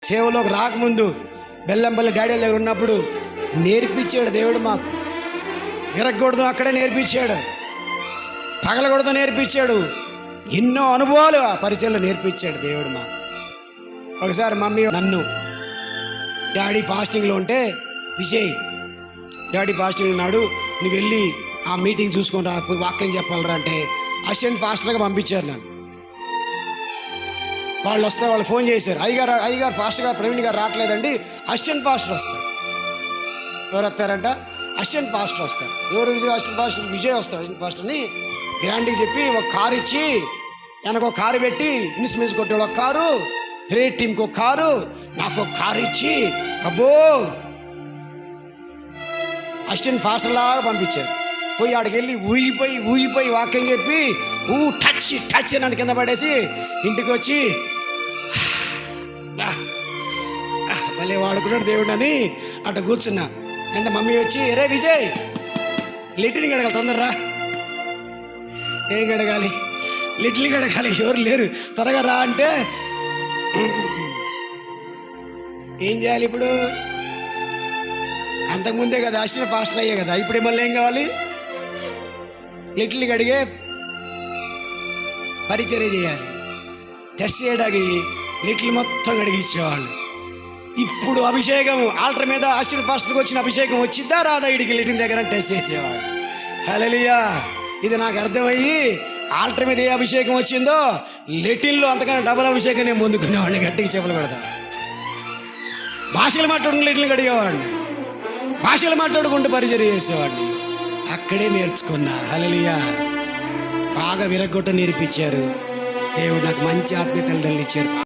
సేవలోకి రాకముందు బెల్లంపల్లి డాడీ దగ్గర ఉన్నప్పుడు నేర్పించాడు దేవుడు. మాకు విరగకూడదు అక్కడే నేర్పించాడు, పగలకూడదు నేర్పించాడు. ఎన్నో అనుభవాలు ఆ పరిచయంలో నేర్పించాడు దేవుడు మాకు. ఒకసారి మమ్మీ నన్ను, డాడీ ఫాస్టింగ్లో ఉంటే, విజయ్ డాడీ ఫాస్టింగ్ ఉన్నాడు, నువ్వు వెళ్ళి ఆ మీటింగ్ చూసుకొని రా, వాక్యం చెప్పాలరా అంటే అసిస్టెంట్ పాస్టర్గా పంపించారు నన్ను. వాళ్ళు వస్తే వాళ్ళు ఫోన్ చేశారు, అయ్యగారు ఫాస్టర్ గారు ప్రవీణ్ గారు రావట్లేదండి, అసిస్టెంట్ పాస్టర్ వస్తారు. ఎవరు వస్తారంట? అసిస్టెంట్ పాస్టర్ వస్తారు. ఎవరు? అసిస్టెంట్ పాస్టర్ విజయ్ వస్తారు. అసిస్టెంట్ పాస్టర్ని గ్రాండ్కి చెప్పి ఒక కారు ఇచ్చి, వెనక ఒక కారు పెట్టి, ఇన్స్ట్రుమెంట్స్ కొట్టాడు ఒక కారు, ప్రేయర్ టీంకి ఒక కారు, నాకు ఒక కారు ఇచ్చి అబ్బో అసిస్టెంట్ పాస్టర్ లాగా పంపించారు. పోయి ఆడికి వెళ్ళి ఊగిపోయి వాక్యం చెప్పి టచ్ నన్ను కింద పడేసి ఇంటికి వచ్చి భలే వాడుకున్నాడు దేవుడు అని అట్లా కూర్చున్నా. అంటే మమ్మీ వచ్చి, రే విజయ్ లిటిల్ని గడగాలి, తొందరరా. ఏం గడగాలి? లిటిల్ని గడగాలి, ఎవరు లేరు, త్వరగా రా అంటే ఏం చేయాలి ఇప్పుడు? అంతకుముందే కదా అసిస్టెంట్ పాస్టర్ అయ్యే కదా, ఇప్పుడు మళ్ళీ ఏం కావాలి? లిటిల్ని గడిగే పరిచర్య చేయాలి. టెస్ట్ చేయడానికి లిటిల్ మొత్తం గడిగిచ్చేవాళ్ళు. ఇప్పుడు అభిషేకం ఆల్టర్ మీద అసిస్టెంట్ పాస్టర్కి వచ్చిన అభిషేకం వచ్చిద్దా రాదా ఇడికి లిటిల్ దగ్గర టెస్ట్ చేసేవాడు. హల్లెలూయా. ఇది నాకు అర్థమయ్యి ఆల్టర్ మీద ఏ అభిషేకం వచ్చిందో లిటిల్లో అంతకన్నా డబల్ అభిషేకం నేను ముందుకునేవాడిని. గట్టిగా చెప్పులు పెడతా. భాషలు మాట్లాడుకుంటూ లిటిల్ గడిగేవాడిని, భాషలు మాట్లాడుకుంటూ పరిచర్య చేసేవాడిని. అక్కడే నేర్చుకున్నా. హల్లెలూయా. బాగా విరగొట్ట నేర్పించారు దేవుడు. నాకు మంచి ఆత్మీయ తల్లిదండ్రులు ఇచ్చారు.